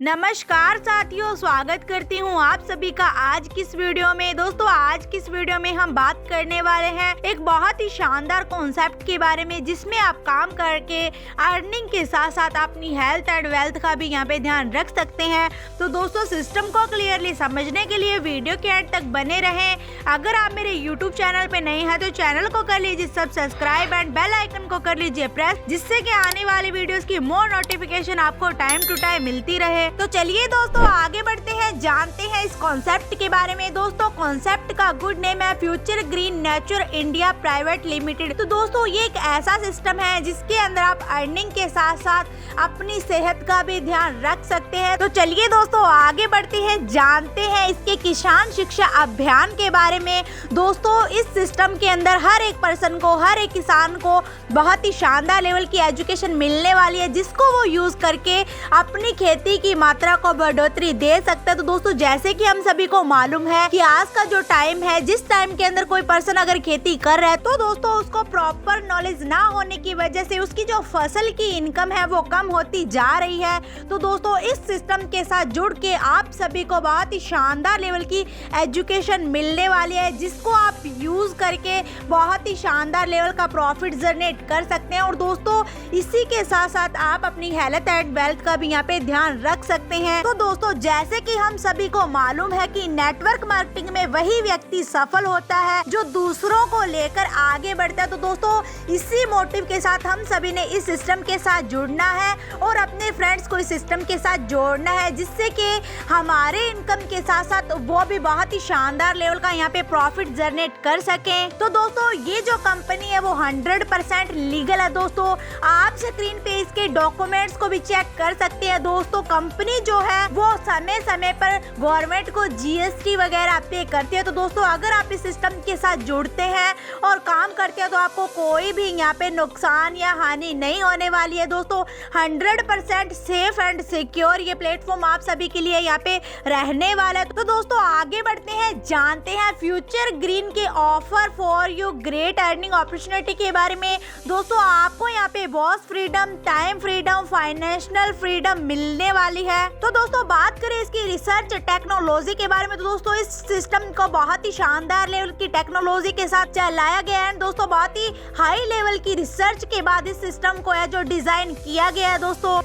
नमस्कार साथियों, स्वागत करती हूँ आप सभी का आज की इस वीडियो में। दोस्तों, आज की इस वीडियो में हम बात करने वाले हैं एक बहुत ही शानदार कॉन्सेप्ट के बारे में, जिसमें आप काम करके अर्निंग के साथ साथ अपनी हेल्थ एंड वेल्थ का भी यहाँ पे ध्यान रख सकते हैं। तो दोस्तों, सिस्टम को क्लियरली समझने के लिए वीडियो के एंड तक बने रहें। अगर आप मेरे यूट्यूब चैनल पे नए हैं तो चैनल को कर लीजिए सब्सक्राइब एंड बेल आइकन को कर लीजिए प्रेस, जिससे कि आने वाली वीडियोस की मोर नोटिफिकेशन आपको टाइम टू टाइम मिलती रहे। तो चलिए दोस्तों, आगे बढ़ते हैं, जानते हैं इस कॉन्सेप्ट के बारे में। दोस्तों, कॉन्सेप्ट का गुड नेम है future green nature India private limited. तो दोस्तों, ये एक ऐसा सिस्टम है जिसके अंदर आप अर्निंग के साथ साथ अपनी सेहत का भी ध्यान रख सकते हैं। तो चलिए दोस्तों, आगे बढ़ते हैं, जानते हैं इसके किसान शिक्षा अभियान के बारे में। दोस्तों, इस सिस्टम के अंदर हर एक पर्सन को, हर एक किसान को बहुत ही शानदार लेवल की एजुकेशन मिलने वाली है, जिसको वो यूज करके अपनी खेती की मात्रा को बढ़ोतरी दे सकता है। तो दोस्तों, जैसे कि हम सभी को मालूम है कि आज का जो टाइम है, जिस टाइम के अंदर कोई पर्सन अगर खेती कर रहा है तो दोस्तों उसको प्रॉपर नॉलेज ना होने की वजह से उसकी जो फसल की इनकम है वो कम होती जा रही है। तो दोस्तों, इस सिस्टम के साथ जुड़ के आप सभी को बहुत ही शानदार लेवल की एजुकेशन मिलने वाली है, जिसको आप यूज करके बहुत ही शानदार लेवल का प्रॉफिट जनरेट कर सकते हैं। और दोस्तों, इसी के साथ साथ आप अपनी हेल्थ एंड वेल्थ का भी यहाँ पे ध्यान रख सकते हैं। तो दोस्तों, जैसे कि हम सभी को मालूम है कि नेटवर्क मार्केटिंग में वही व्यक्ति सफल होता है जो दूसरों को लेकर आगे बढ़ता है। तो दोस्तों, इसी मोटिव के साथ हम सभी ने इस सिस्टम के साथ जुड़ना है और अपने फ्रेंड्स को इस सिस्टम के साथ जोड़ना है, जिससे कि हमारे इनकम के साथ साथ वो भी बहुत ही शानदार लेवल का यहाँ पे प्रॉफिट जनरेट कर सके। तो दोस्तों, ये जो कंपनी है वो 100% लीगल है। दोस्तों, आप स्क्रीन पे इसके डॉक्यूमेंट्स को भी चेक कर सकते हैं। दोस्तों, कंपनी जो है वो समय समय पर गवर्नमेंट को जीएसटी वगैरह पे करती है। तो दोस्तों, अगर आप इस सिस्टम के साथ जुड़ते हैं और काम करते हैं तो आपको कोई भी यहाँ पे नुकसान या हानि नहीं होने वाली है। दोस्तों, 100% सेफ एंड सिक्योर ये प्लेटफॉर्म आप सभी के लिए यहाँ पे रहने वाला है। तो दोस्तों, आगे बढ़ते हैं, जानते हैं फ्यूचर ग्रीन के offer for you great earning opportunity के बारे में। दोस्तों, आपको यहाँ पे boss freedom, time freedom, financial freedom मिलने वाली है। तो दोस्तों, बात करें इसकी रिसर्च टेक्नोलॉजी के बारे में, तो दोस्तों इस सिस्टम को बहुत ही शानदार लेवल की टेक्नोलॉजी के साथ चलाया गया है। दोस्तों, बहुत ही हाई लेवल की रिसर्च के बाद इस सिस्टम को है जो डिजाइन किया गया है। दोस्तों,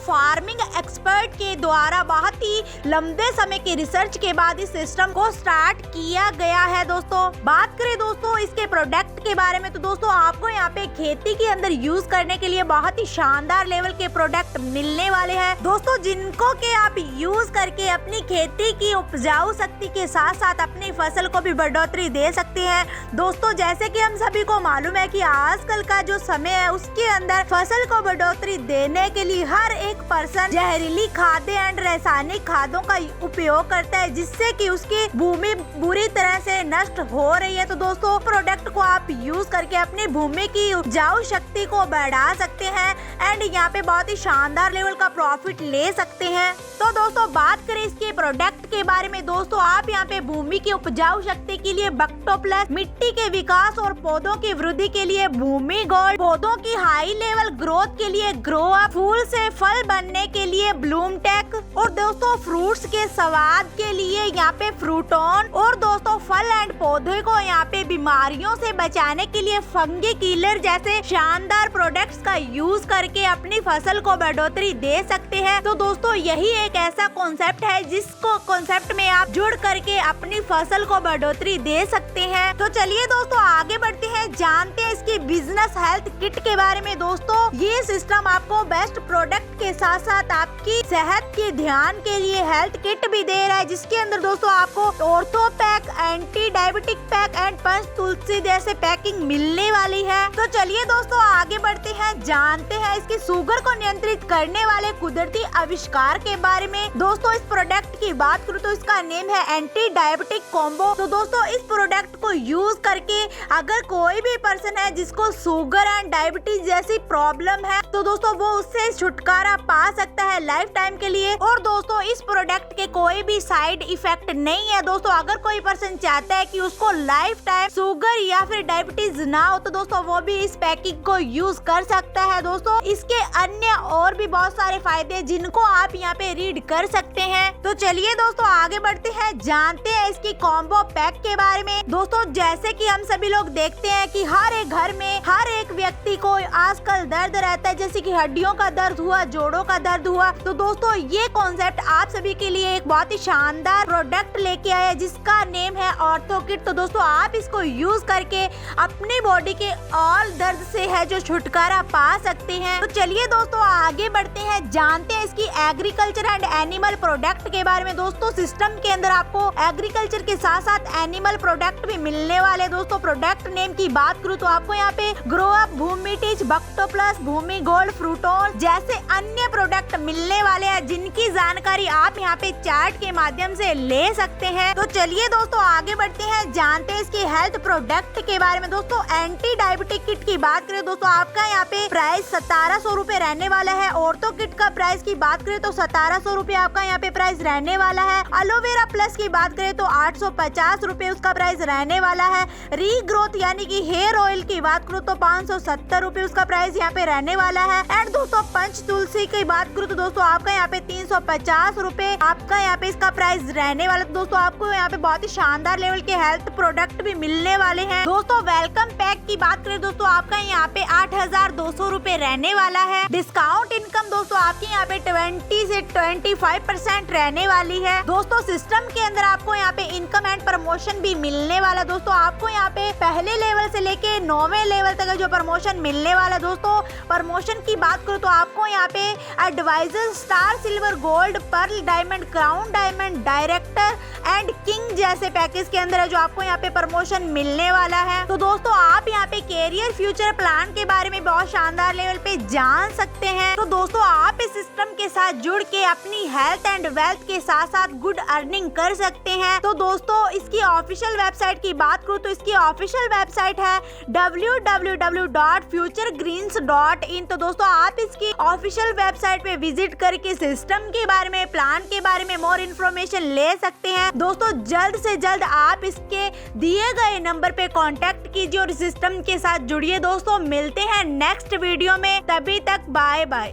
फार्मिंग एक्सपर्ट के द्वारा बहुत ही लंबे समय की रिसर्च के बाद इस सिस्टम को स्टार्ट किया गया है। दोस्तों, बात करें दोस्तों इसके प्रोडक्ट के बारे में, तो दोस्तों आपको यहाँ पे खेती के अंदर यूज करने के लिए बहुत ही शानदार लेवल के प्रोडक्ट मिलने वाले हैं। दोस्तों, जिनको के आप यूज करके अपनी खेती की उपजाऊ शक्ति के साथ साथ अपनी फसल को भी बढ़ोतरी दे सकते हैं। दोस्तों, जैसे कि हम सभी को मालूम है कि आजकल का जो समय है उसके अंदर फसल को बढ़ोतरी देने के लिए हर एक पर्सन जहरीली खादें एंड रासायनिक खादों का उपयोग करता है, जिससे कि उसकी भूमि बुरी तरह से नष्ट हो रही है। तो दोस्तों, प्रोडक्ट को आप यूज करके अपनी भूमि की उपजाऊ शक्ति को बढ़ा सकते हैं एंड यहाँ पे बहुत ही शानदार लेवल का प्रॉफिट ले सकते हैं। तो दोस्तों, बात करें इसके प्रोडक्ट के बारे में, दोस्तों आप यहाँ पे भूमि की उपजाऊ शक्ति के लिए बक्टोप्लस, मिट्टी के विकास और पौधों की वृद्धि के लिए भूमि गोल्ड, पौधों की हाई लेवल ग्रोथ के लिए ग्रो अप, फूल से फल बनने के लिए ब्लूम टेक, और दोस्तों फ्रूट्स के स्वाद के लिए यहाँ पे फ्रूटॉन, और दोस्तों फल एंड पौधे को यहाँ पे बीमारियों से बचाने के लिए फंगी किलर जैसे शानदार प्रोडक्ट्स का यूज करके अपनी फसल को बढ़ोतरी दे सकते हैं। तो दोस्तों, यही एक ऐसा कॉन्सेप्ट है जिसको कॉन्सेप्ट में आप जुड़ करके अपनी फसल को बढ़ोतरी दे सकते हैं। तो चलिए दोस्तों, आगे बढ़ते हैं, जानते हैं इसकी बिजनेस हेल्थ किट के बारे में। दोस्तों, ये सिस्टम आपको बेस्ट प्रोडक्ट के साथ साथ आपकी सेहत के ध्यान के लिए हेल्थ किट भी दे रहा है, जिसके अंदर दोस्तों आपको ortho pack, anti diabetic pack and Panch Tulsi जैसे पैकिंग मिलने वाली है। तो चलिए दोस्तों, आगे बढ़ते हैं, जानते हैं इसकी शुगर को नियंत्रित करने वाले कुदरती आविष्कार के बारे में। दोस्तों, इस प्रोडक्ट की बात करूँ तो इसका नेम है एंटी डायबिटिक कॉम्बो। तो दोस्तों, इस प्रोडक्ट को यूज करके अगर कोई कोई भी पर्सन है जिसको शुगर एंड डायबिटीज जैसी प्रॉब्लम है तो दोस्तों वो उससे छुटकारा पा सकता है लाइफ टाइम के लिए। और दोस्तों इस प्रोडक्ट के कोई भी साइड इफेक्ट नहीं है। दोस्तों अगर कोई पर्सन चाहता है कि उसको लाइफ टाइम शुगर या फिर डायबिटीज ना हो तो दोस्तों वो भी इस पैकिंग को यूज कर सकता है। दोस्तों इसके अन्य और भी बहुत सारे फायदे जिनको आप यहाँ पे रीड कर सकते हैं। तो चलिए दोस्तों आगे बढ़ते हैं, जानते हैं इसकी कॉम्बो पैक के बारे में। दोस्तों जैसे कि हम सभी लोग देखते हैं कि हर एक घर में हर एक व्यक्ति को आजकल दर्द रहता है, जैसे कि हड्डियों का दर्द हुआ, जोड़ों का दर्द हुआ। तो दोस्तों ये कॉन्सेप्ट आप सभी के लिए एक बहुत ही शानदार प्रोडक्ट लेके आया है जिसका नेम है ऑर्थोकिट। तो दोस्तों आप इसको यूज करके अपनी बॉडी के ऑल दर्द से है जो छुटकारा पा सकते हैं। तो चलिए दोस्तों आगे बढ़ते हैं, जानते हैं इसकी एग्रीकल्चर एंड एनिमल प्रोडक्ट के बारे में। दोस्तों सिस्टम के अंदर आपको एग्रीकल्चर के साथ साथ एनिमल प्रोडक्ट भी मिलने वाले। दोस्तों प्रोडक्ट नेम की बात करूँ तो आपको यहाँ पे ग्रो अप, भूमि टीच, बक्टो प्लस, भूमि गोल्ड, फ्रूटोल जैसे अन्य प्रोडक्ट मिलने वाले हैं जिनकी जानकारी आप यहाँ पे चार्ट के माध्यम से ले सकते हैं। तो चलिए दोस्तों आगे बढ़ते हैं, जानते हैं इसके हेल्थ प्रोडक्ट के बारे में। दोस्तों एंटी डायबिटिक किट की बात करें दोस्तों आपका यहाँ पे प्राइस 1700 रुपए रहने वाला है। ऑर्थो किट का प्राइस की बात करें तो 1700 रुपए आपका यहाँ पे प्राइस रहने वाला है। एलोवेरा प्लस की बात करें तो 850 रुपए उसका प्राइस रहने वाला है। रीग्रोथ यानी कि हेयर ऑयल की बात करूँ तो 570 रुपए उसका प्राइस यहाँ पे रहने वाला है। एंड दोस्तों पंच तुलसी की बात करूँ तो दोस्तों आपका यहाँ पे 350 रुपए आपका यहाँ पे इसका प्राइस रहने वाला। तो दोस्तों आपको यहाँ पे बहुत ही शानदार लेवल के हेल्थ प्रोडक्ट भी मिलने वाले हैं। दोस्तों वेलकम पैक की बात करें दोस्तों आपका यहाँ पे 8200 रुपए रहने वाला है। डिस्काउंट इनकम दोस्तों आपकी यहाँ पे 20 से 25% रहने वाली है। दोस्तों सिस्टम के अंदर आपको यहाँ पे इनकम एंड प्रमोशन भी मिलने वाला। दोस्तों आपको यहाँ पे पहले लेवल से लेके 9वें लेवल तक जो प्रमोशन मिलने वाला। दोस्तों प्रमोशन की बात करूँ तो आपको यहाँ पे advisor, star, silver, gold, pearl, diamond, crown diamond, director and king जैसे पैकेज के अंदर है जो आपको यहाँ पे प्रमोशन मिलने वाला है। तो दोस्तों आप यहाँ पे कैरियर फ्यूचर प्लान के बारे में बहुत शानदार लेवल पे जान सकते हैं। तो दोस्तों आप इस सिस्टम के साथ जुड़ के अपनी हेल्थ एंड वेल्थ के साथ साथ गुड अर्निंग कर सकते हैं। तो दोस्तों इसकी ऑफिशियल वेबसाइट की बात करूँ तो इसकी ऑफिशियल वेबसाइट है www.futuregreens.in। तो दोस्तों आप इसकी ऑफिशियल वेबसाइट पे विजिट करके सिस्टम के बारे में, प्लान के बारे में मोर इन्फॉर्मेशन ले सकते हैं। दोस्तों जल्द से जल्द आप इसके दिए गए नंबर पे कांटेक्ट कीजिए और सिस्टम के साथ जुड़िए। दोस्तों मिलते हैं नेक्स्ट वीडियो में, तभी तक बाय बाय।